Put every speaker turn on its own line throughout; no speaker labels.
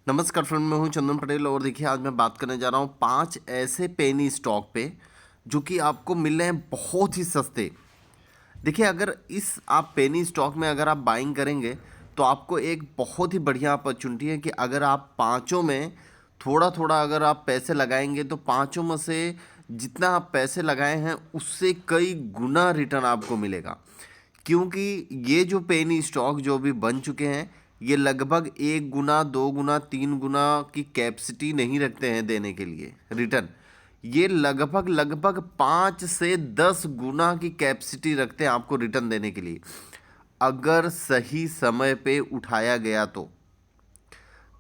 नमस्कार फ्रेंड, मैं हूं चंदन पटेल और देखिए आज मैं बात करने जा रहा हूं 5 ऐसे पेनी स्टॉक पे जो कि आपको मिल रहे हैं बहुत ही सस्ते। देखिए अगर इस आप पेनी स्टॉक में अगर आप बाइंग करेंगे तो आपको एक बहुत ही बढ़िया अपॉर्चुनिटी है कि अगर आप पाँचों में थोड़ा थोड़ा अगर आप पैसे लगाएंगे तो पाँचों में से जितना आप पैसे लगाए हैं उससे कई गुना रिटर्न आपको मिलेगा। क्योंकि ये जो पेनी स्टॉक जो भी बन चुके हैं ये लगभग 1 गुना 2 गुना 3 गुना की कैपेसिटी नहीं रखते हैं देने के लिए रिटर्न। ये लगभग लगभग 5 से 10 गुना की कैपेसिटी रखते हैं आपको रिटर्न देने के लिए अगर सही समय पे उठाया गया तो।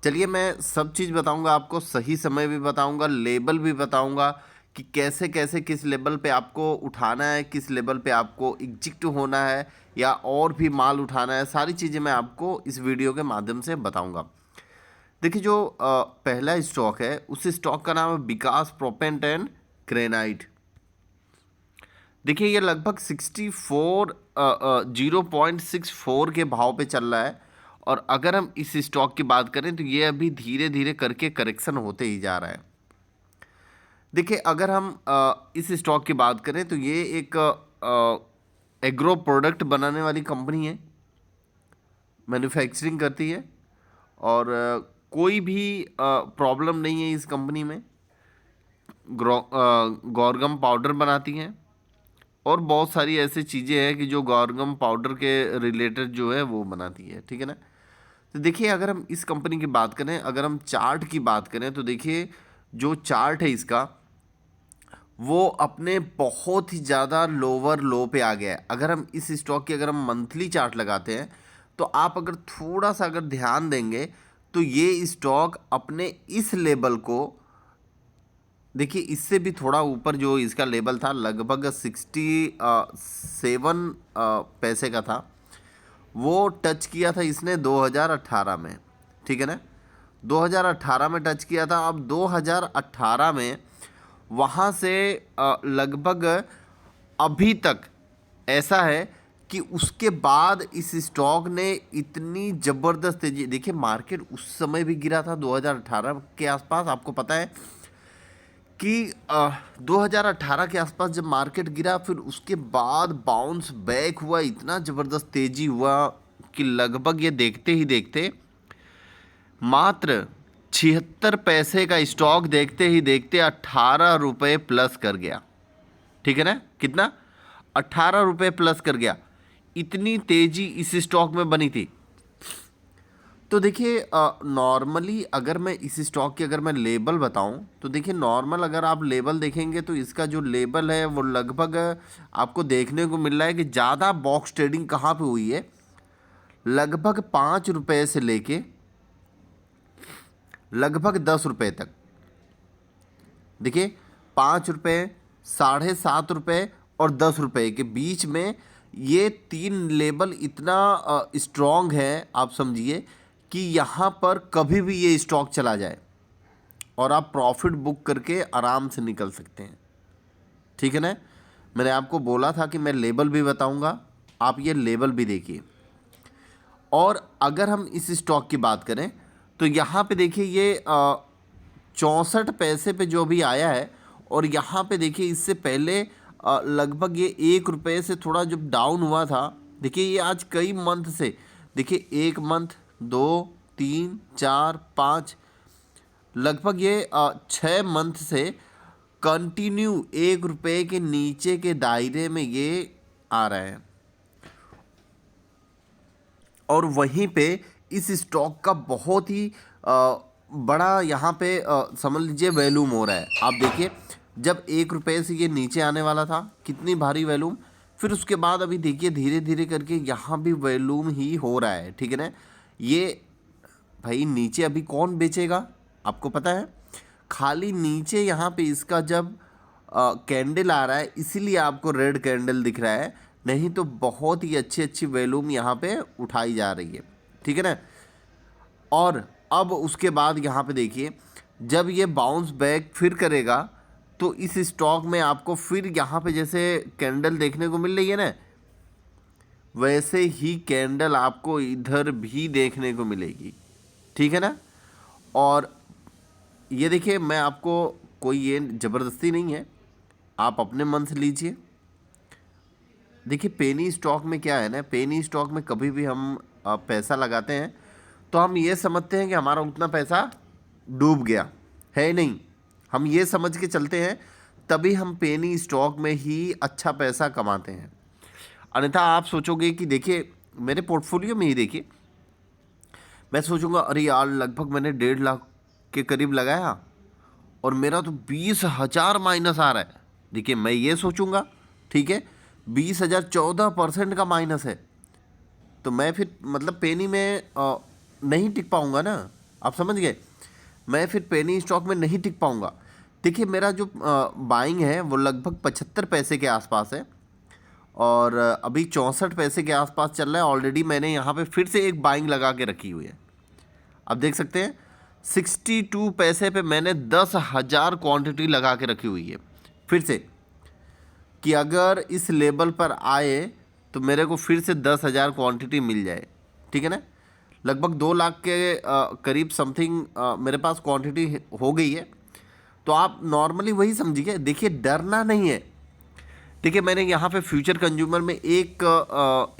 चलिए मैं सब चीज़ बताऊंगा आपको, सही समय भी बताऊंगा, लेबल भी बताऊंगा कि कैसे कैसे किस लेवल पे आपको उठाना है, किस लेवल पे आपको एग्जिट होना है या और भी माल उठाना है। सारी चीज़ें मैं आपको इस वीडियो के माध्यम से बताऊंगा। देखिए जो पहला स्टॉक है उस स्टॉक का नाम है विकास प्रोपेंट एंड ग्रेनाइट। देखिए ये लगभग 0.64 के भाव पे चल रहा है और अगर हम इस स्टॉक की बात करें तो ये अभी धीरे धीरे करके करेक्शन होते ही जा रहा है। देखिए अगर हम इस स्टॉक की बात करें तो ये एक एग्रो प्रोडक्ट बनाने वाली कंपनी है, मैन्युफैक्चरिंग करती है और कोई भी प्रॉब्लम नहीं है इस कंपनी में। गौरगम पाउडर बनाती हैं और बहुत सारी ऐसी चीज़ें हैं कि जो गौरगम पाउडर के रिलेटेड जो है वो बनाती है, ठीक है ना। तो देखिए अगर हम इस कंपनी की बात करें, अगर हम चार्ट की बात करें तो देखिए जो चार्ट है इसका वो अपने बहुत ही ज़्यादा लोअर लो पे आ गया है। अगर हम इस स्टॉक की अगर हम मंथली चार्ट लगाते हैं तो आप अगर थोड़ा सा अगर ध्यान देंगे तो ये स्टॉक अपने इस लेवल को देखिए, इससे भी थोड़ा ऊपर जो इसका लेवल था लगभग 67 पैसे का था, वो टच किया था इसने 2018 में, ठीक है ना। 2018 में टच किया था। अब 2018 में वहाँ से लगभग अभी तक ऐसा है कि उसके बाद इस स्टॉक ने इतनी ज़बरदस्त तेजी, देखिए मार्केट उस समय भी गिरा था 2018 के आसपास, आपको पता है कि 2018 के आसपास जब मार्केट गिरा फिर उसके बाद बाउंस बैक हुआ, इतना ज़बरदस्त तेजी हुआ कि लगभग ये देखते ही देखते मात्र 76 पैसे का स्टॉक देखते ही देखते 18 रुपये प्लस कर गया, ठीक है ना। कितना? 18 रुपये प्लस कर गया। इतनी तेजी इस स्टॉक में बनी थी। तो देखिए नॉर्मली अगर मैं इस स्टॉक की अगर मैं लेबल बताऊं तो देखिए नॉर्मल अगर आप लेबल देखेंगे तो इसका जो लेबल है वो लगभग आपको देखने को मिल रहा है कि ज़्यादा बॉक्स ट्रेडिंग कहाँ पे हुई है, लगभग 5 रुपये से लेके लगभग 10 रुपये तक। देखिए 5 रुपये, 7.5 रुपये और 10 रुपये के बीच में ये तीन लेवल इतना स्ट्रॉन्ग है, आप समझिए कि यहाँ पर कभी भी ये स्टॉक चला जाए और आप प्रॉफिट बुक करके आराम से निकल सकते हैं, ठीक है ना। मैंने आपको बोला था कि मैं लेबल भी बताऊंगा, आप ये लेबल भी देखिए। और अगर हम इस स्टॉक की बात करें तो यहाँ पे देखिए ये 64 पैसे पे जो भी आया है और यहाँ पे देखिए इससे पहले लगभग ये 1 रुपये से थोड़ा जब डाउन हुआ था। देखिए ये आज कई मंथ से, देखिए 1 मंथ, 2, 3, 4, 5, लगभग ये 6 मंथ से कंटिन्यू 1 रुपये के नीचे के दायरे में ये आ रहा है और वहीं पे इस स्टॉक का बहुत ही बड़ा यहाँ पे समझ लीजिए वैल्यूम हो रहा है। आप देखिए जब 1 रुपये से ये नीचे आने वाला था कितनी भारी वैल्यूम, फिर उसके बाद अभी देखिए धीरे धीरे करके यहाँ भी वैल्यूम ही हो रहा है, ठीक है ना। ये भाई नीचे अभी कौन बेचेगा, आपको पता है। खाली नीचे यहाँ पे इसका जब कैंडल आ रहा है इसीलिए आपको रेड कैंडल दिख रहा है, नहीं तो बहुत ही अच्छी अच्छी वैल्यूम यहाँ पे उठाई जा रही है, ठीक है ना। और अब उसके बाद यहाँ पे देखिए जब ये बाउंस बैक फिर करेगा तो इस स्टॉक में आपको फिर यहाँ पे जैसे कैंडल देखने को मिल रही है ना, वैसे ही कैंडल आपको इधर भी देखने को मिलेगी, ठीक है ना। और ये देखिए, मैं आपको कोई ये ज़बरदस्ती नहीं है, आप अपने मन से लीजिए। देखिए पेनी स्टॉक में क्या है ना, पेनी स्टॉक में कभी भी हम पैसा लगाते हैं तो हम ये समझते हैं कि हमारा उतना पैसा डूब गया है, नहीं, हम ये समझ के चलते हैं, तभी हम पेनी स्टॉक में ही अच्छा पैसा कमाते हैं। अन्यथा आप सोचोगे कि देखिए मेरे पोर्टफोलियो में ही देखिए, मैं सोचूंगा अरे यार लगभग मैंने 1.5 लाख के करीब लगाया और मेरा तो 20,000 माइनस आ रहा है। देखिए मैं ये सोचूंगा, ठीक है, 20,000 14% का माइनस है, तो मैं फिर मतलब पेनी में नहीं टिक पाऊंगा ना, आप समझ गए, मैं फिर पेनी स्टॉक में नहीं टिक पाऊंगा। देखिए मेरा जो बाइंग है वो लगभग 75 पैसे के आसपास है और अभी 64 पैसे के आसपास चल रहा है। ऑलरेडी मैंने यहाँ पे फिर से एक बाइंग लगा के रखी हुई है, आप देख सकते हैं 62 पैसे पे मैंने 10,000 क्वांटिटी लगा के रखी हुई है फिर से, कि अगर इस लेवल पर आए तो मेरे को फिर से 10,000 क्वांटिटी मिल जाए, ठीक है ना। लगभग 2 लाख के करीब समथिंग मेरे पास क्वांटिटी हो गई है। तो आप नॉर्मली वही समझिए, देखिए डरना नहीं है। देखिए मैंने यहाँ पे फ्यूचर कंज्यूमर में एक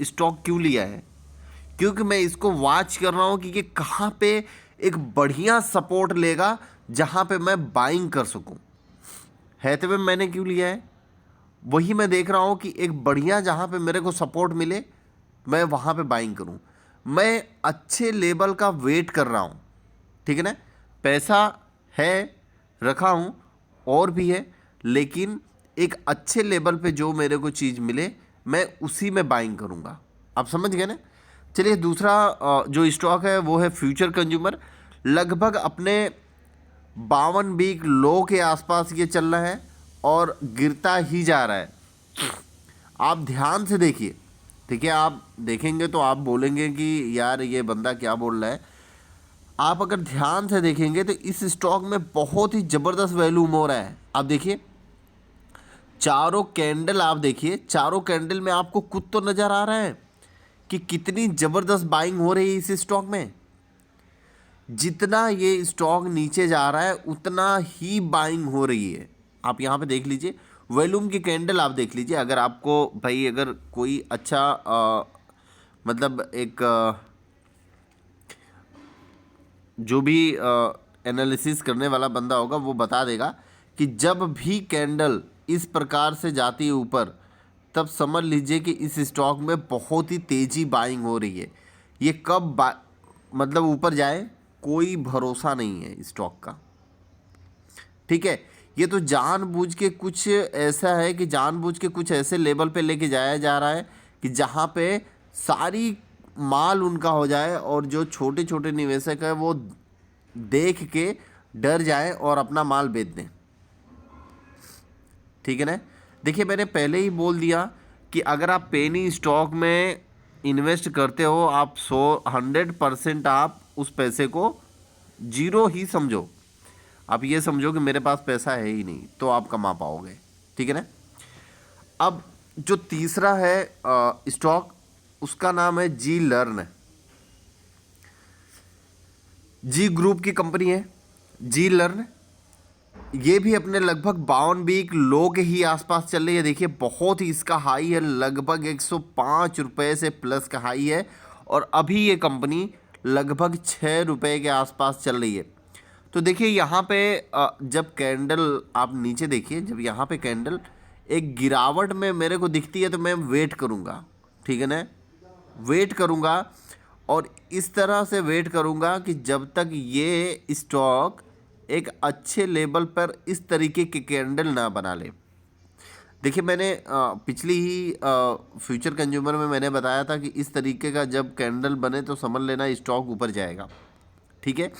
स्टॉक क्यों लिया है, क्योंकि मैं इसको वॉच कर रहा हूँ कि ये कहाँ पे एक बढ़िया सपोर्ट लेगा जहाँ पे मैं बाइंग कर सकूँ। हैथवे में मैंने क्यों लिया है, वही मैं देख रहा हूँ कि एक बढ़िया जहाँ पे मेरे को सपोर्ट मिले मैं वहाँ पे बाइंग करूँ। मैं अच्छे लेवल का वेट कर रहा हूँ, ठीक है ना। पैसा है रखा हूँ और भी है, लेकिन एक अच्छे लेवल पे जो मेरे को चीज़ मिले मैं उसी में बाइंग करूँगा, आप समझ गए ना। चलिए दूसरा जो स्टॉक है वो है फ्यूचर कंज्यूमर। लगभग अपने 52 वीक लो के आसपास ये चल रहा है और गिरता ही जा रहा है। आप ध्यान से देखिए, ठीक है, आप देखेंगे तो आप बोलेंगे कि यार ये बंदा क्या बोल रहा है। आप अगर ध्यान से देखेंगे तो इस स्टॉक में बहुत ही ज़बरदस्त वैल्यूम हो रहा है। आप देखिए चारों कैंडल, आप देखिए चारों कैंडल में आपको कुछ तो नज़र आ रहा है कि कितनी ज़बरदस्त बाइंग हो रही है इस स्टॉक में। जितना ये स्टॉक नीचे जा रहा है उतना ही बाइंग हो रही है। आप यहाँ पे देख लीजिए वॉल्यूम की कैंडल, आप देख लीजिए। अगर आपको भाई अगर कोई अच्छा मतलब एक जो भी एनालिसिस करने वाला बंदा होगा वो बता देगा कि जब भी कैंडल इस प्रकार से जाती है ऊपर, तब समझ लीजिए कि इस स्टॉक में बहुत ही तेज़ी बाइंग हो रही है। ये कब मतलब ऊपर जाए कोई भरोसा नहीं है स्टॉक का, ठीक है। ये तो जानबूझ के कुछ ऐसा है कि जानबूझ के कुछ ऐसे लेवल पे लेके जाया जा रहा है कि जहाँ पे सारी माल उनका हो जाए और जो छोटे छोटे निवेशक है वो देख के डर जाए और अपना माल बेच दें, ठीक है ना। देखिए मैंने पहले ही बोल दिया कि अगर आप पेनी स्टॉक में इन्वेस्ट करते हो, आप 100% आप उस पैसे को जीरो ही समझो। आप ये समझो कि मेरे पास पैसा है ही नहीं, तो आप कमा पाओगे, ठीक है ना। अब जो तीसरा है स्टॉक, उसका नाम है जी लर्न। जी ग्रुप की कंपनी है जी लर्न। ये भी अपने लगभग 52 वीक लो के ही आसपास चल रही है। देखिए बहुत ही इसका हाई है, लगभग 105 रुपये से प्लस का हाई है और अभी ये कंपनी लगभग 6 रुपये के आसपास चल रही है। तो देखिए यहाँ पे जब कैंडल आप नीचे देखिए, जब यहाँ पे कैंडल एक गिरावट में मेरे को दिखती है तो मैं वेट करूँगा, ठीक है ना, वेट करूँगा और इस तरह से वेट करूँगा कि जब तक ये स्टॉक एक अच्छे लेवल पर इस तरीके के कैंडल ना बना ले। देखिए मैंने पिछली ही फ्यूचर कंज्यूमर में मैंने बताया था कि इस तरीके का जब कैंडल बने तो समझ लेना स्टॉक ऊपर जाएगा, ठीक है।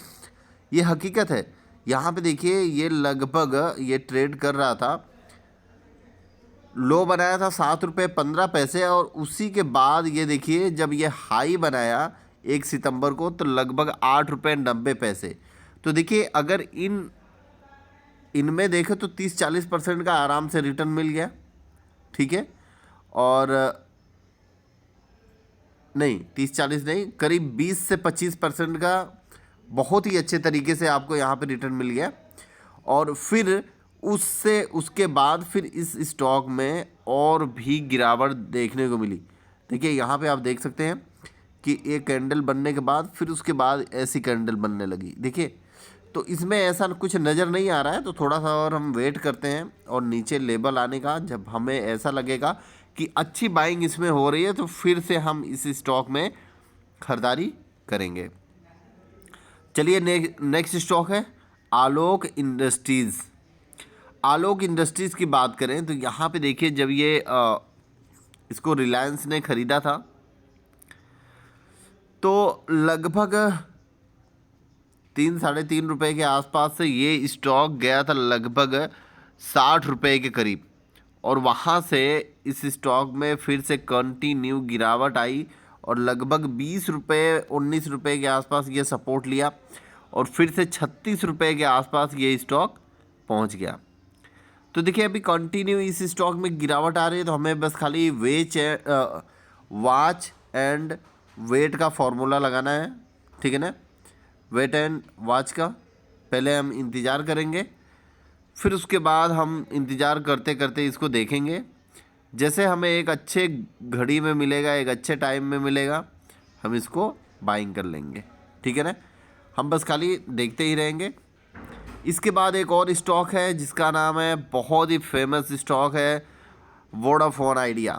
ये हकीकत है। यहाँ पे देखिए ये लगभग ये ट्रेड कर रहा था, लो बनाया था 7 रुपये 15 पैसे और उसी के बाद ये देखिए जब ये हाई बनाया 1 सितंबर को तो लगभग 8 रुपये 90 पैसे। तो देखिए अगर इनमें देखें तो 30-40% का आराम से रिटर्न मिल गया, ठीक है। और नहीं 30-40 नहीं, करीब 20 से 25% का बहुत ही अच्छे तरीके से आपको यहाँ पे रिटर्न मिल गया। और फिर उससे उसके बाद फिर इस स्टॉक में और भी गिरावट देखने को मिली। देखिए यहाँ पे आप देख सकते हैं कि एक कैंडल बनने के बाद फिर उसके बाद ऐसी कैंडल बनने लगी। देखिए तो इसमें ऐसा कुछ नज़र नहीं आ रहा है, तो थोड़ा सा और हम वेट करते हैं और नीचे लेवल आने का, जब हमें ऐसा लगेगा कि अच्छी बाइंग इसमें हो रही है तो फिर से हम इस स्टॉक में खरीदारी करेंगे। चलिए नेक्स्ट स्टॉक है आलोक इंडस्ट्रीज़। आलोक इंडस्ट्रीज़ की बात करें तो यहाँ पे देखिए जब ये इसको रिलायंस ने ख़रीदा था तो लगभग 3-3.5 रुपए के आसपास से ये स्टॉक गया था लगभग 60 रुपए के करीब, और वहाँ से इस स्टॉक में फिर से कंटिन्यू गिरावट आई और लगभग 20 रुपए 19 रुपए के आसपास ये सपोर्ट लिया और फिर से 36 रुपए के आसपास ये स्टॉक पहुँच गया। तो देखिए अभी कंटिन्यू इस स्टॉक में गिरावट आ रही है, तो हमें बस खाली वॉच एंड वेट का फॉर्मूला लगाना है, ठीक है ना। वेट एंड वॉच का पहले हम इंतज़ार करेंगे, फिर उसके बाद हम इंतज़ार करते करते इसको देखेंगे। जैसे हमें एक अच्छे घड़ी में मिलेगा, एक अच्छे टाइम में मिलेगा, हम इसको बाइंग कर लेंगे, ठीक है ना। हम बस खाली देखते ही रहेंगे। इसके बाद एक और स्टॉक है जिसका नाम है, बहुत ही फेमस स्टॉक है, वोडाफोन आइडिया।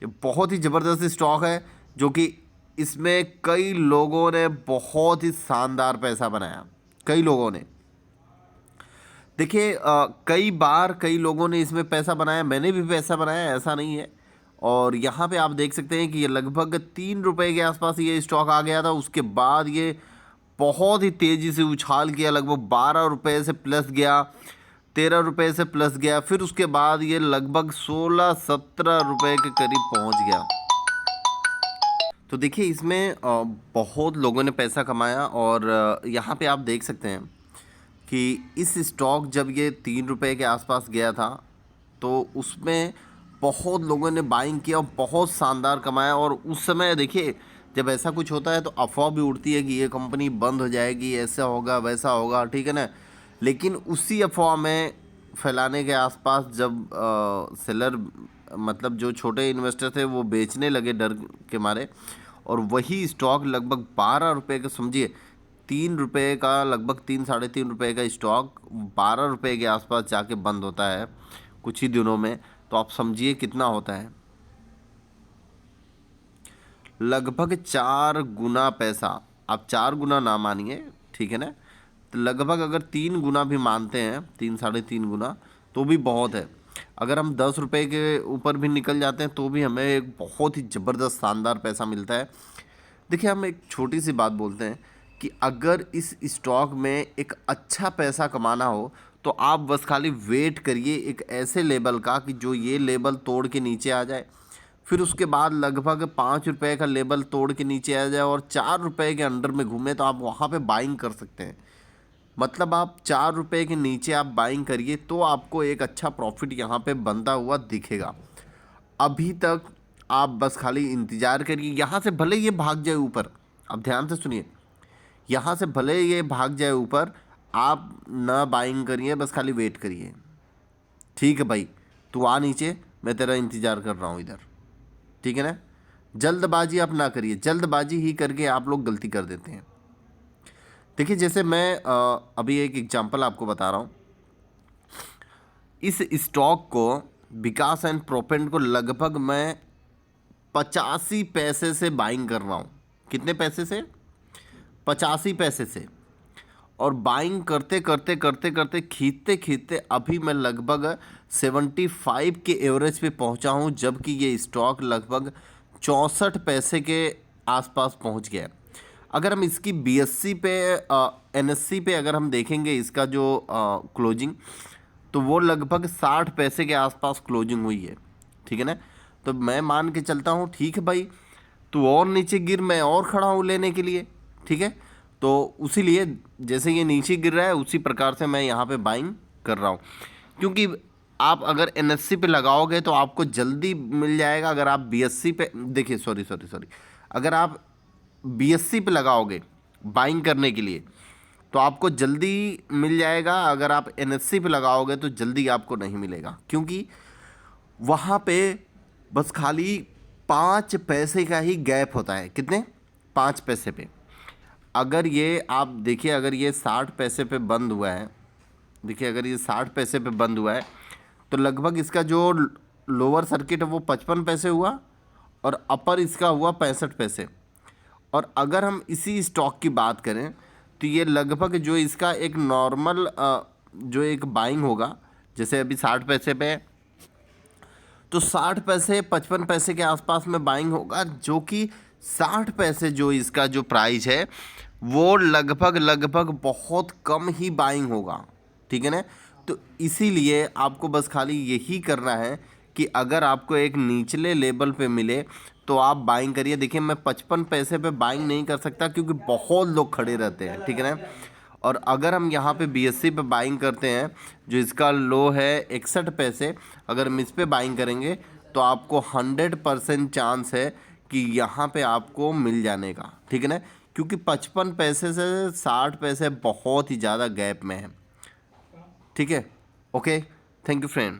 ये बहुत ही ज़बरदस्त स्टॉक है जो कि इसमें कई लोगों ने बहुत ही शानदार पैसा बनाया, कई लोगों ने। देखिए कई बार कई लोगों ने इसमें पैसा बनाया, मैंने भी पैसा बनाया, ऐसा नहीं है। और यहाँ पे आप देख सकते हैं कि ये लगभग 3 रुपए के आसपास ये स्टॉक आ गया था। उसके बाद ये बहुत ही तेज़ी से उछाल किया, लगभग 12 रुपए से प्लस गया, 13 रुपए से प्लस गया, फिर उसके बाद ये लगभग 16-17 रुपए के करीब पहुँच गया। तो देखिए इसमें बहुत लोगों ने पैसा कमाया। और यहाँ पे आप देख सकते हैं कि इस स्टॉक जब ये 3 रुपए के आसपास गया था तो उसमें बहुत लोगों ने बाइंग किया और बहुत शानदार कमाया। और उस समय देखिए जब ऐसा कुछ होता है तो अफवाह भी उड़ती है कि ये कंपनी बंद हो जाएगी, ऐसा होगा वैसा होगा, ठीक है ना। लेकिन उसी अफवाह में फैलाने के आसपास जब सेलर मतलब जो छोटे इन्वेस्टर थे वो बेचने लगे डर के मारे, और वही स्टॉक लगभग 12 रुपए का, समझिए 3 रुपए का, लगभग 3-3.5 रुपए का स्टॉक 12 रुपए के आसपास जाके बंद होता है कुछ ही दिनों में। तो आप समझिए कितना होता है, लगभग 4 गुना पैसा। आप 4 गुना ना मानिए, ठीक है ना, तो लगभग अगर 3 गुना भी मानते हैं, 3-3.5 गुना, तो भी बहुत है। अगर हम 10 रुपए के ऊपर भी निकल जाते हैं तो भी हमें एक बहुत ही ज़बरदस्त शानदार पैसा मिलता है। देखिए हम एक छोटी सी बात बोलते हैं कि अगर इस स्टॉक में एक अच्छा पैसा कमाना हो तो आप बस खाली वेट करिए एक ऐसे लेवल का कि जो ये लेवल तोड़ के नीचे आ जाए, फिर उसके बाद लगभग 5 रुपए का लेवल तोड़ के नीचे आ जाए और 4 रुपए के अंडर में घूमे तो आप वहाँ पे बाइंग कर सकते हैं। मतलब आप 4 रुपए के नीचे आप बाइंग करिए तो आपको एक अच्छा प्रॉफिट यहाँ पे बनता हुआ दिखेगा। अभी तक आप बस खाली इंतज़ार करिए, यहाँ से भले ये भाग जाए ऊपर, अब ध्यान से सुनिए, यहाँ से भले ये भाग जाए ऊपर, आप ना बाइंग करिए, बस खाली वेट करिए। ठीक है भाई, तू आ नीचे, मैं तेरा इंतज़ार कर रहा हूँ इधर, ठीक है ना। जल्दबाजी आप ना करिए, जल्दबाजी ही करके आप लोग गलती कर देते हैं। देखिए जैसे मैं अभी एक एग्जांपल आपको बता रहा हूँ। इस स्टॉक को विकास एंड प्रोपेंट को लगभग मैं 85 पैसे से बाइंग कर रहा हूँ। कितने पैसे से? 85 पैसे से। और बाइंग करते करते करते करते खींचते खींचते अभी मैं लगभग 75 के एवरेज पे पहुँचा हूँ, जबकि ये स्टॉक लगभग 64 पैसे के आसपास पहुँच गया है। अगर हम इसकी BSE पे NSE पे अगर हम देखेंगे इसका जो क्लोजिंग, तो वो लगभग 60 पैसे के आसपास क्लोजिंग हुई है, ठीक है ना। तो मैं मान के चलता हूँ ठीक है भाई, तू और नीचे गिर, मैं और खड़ा हूँ लेने के लिए, ठीक है। तो उसी लिए जैसे ये नीचे गिर रहा है उसी प्रकार से मैं यहाँ पे बाइंग कर रहा हूँ, क्योंकि आप अगर NSE पे लगाओगे तो आपको जल्दी मिल जाएगा। अगर आप BSE पे देखिए, सॉरी, अगर आप BSE पे लगाओगे बाइंग करने के लिए, तो आपको जल्दी मिल जाएगा। अगर आप एनएससी पे लगाओगे तो जल्दी आपको नहीं मिलेगा, क्योंकि वहाँ पे बस खाली 5 पैसे का ही गैप होता है। कितने? 5 पैसे पे। अगर ये आप देखिए, अगर ये 60 पैसे पे बंद हुआ है, देखिए अगर ये 60 पैसे पे बंद हुआ है, तो लगभग इसका जो लोअर सर्किट है वो 55 पैसे हुआ और अपर इसका हुआ 65 पैसे। और अगर हम इसी स्टॉक की बात करें तो ये लगभग जो इसका एक नॉर्मल जो एक बाइंग होगा, जैसे अभी 60 पैसे पे है, तो 60 पैसे 55 पैसे के आसपास में बाइंग होगा, जो कि 60 पैसे जो इसका जो प्राइस है वो लगभग लगभग बहुत कम ही बाइंग होगा। ठीक है ना? तो इसीलिए आपको बस खाली यही करना है कि अगर आपको एक निचले लेवल पे मिले तो आप बाइंग करिए। देखिए मैं 55 पैसे पे बाइंग नहीं कर सकता क्योंकि बहुत लोग खड़े रहते हैं। ठीक है ना? और अगर हम यहाँ पे बीएससी पे बाइंग करते हैं, जो इसका लो है 61 पैसे, अगर हम इस पे बाइंग करेंगे तो आपको 100% चांस है कि यहाँ पे आपको मिल जाने का। ठीक है ना? क्योंकि 55 पैसे से 60 पैसे बहुत ही ज़्यादा गैप में है। ठीक है? Okay, thank you friend.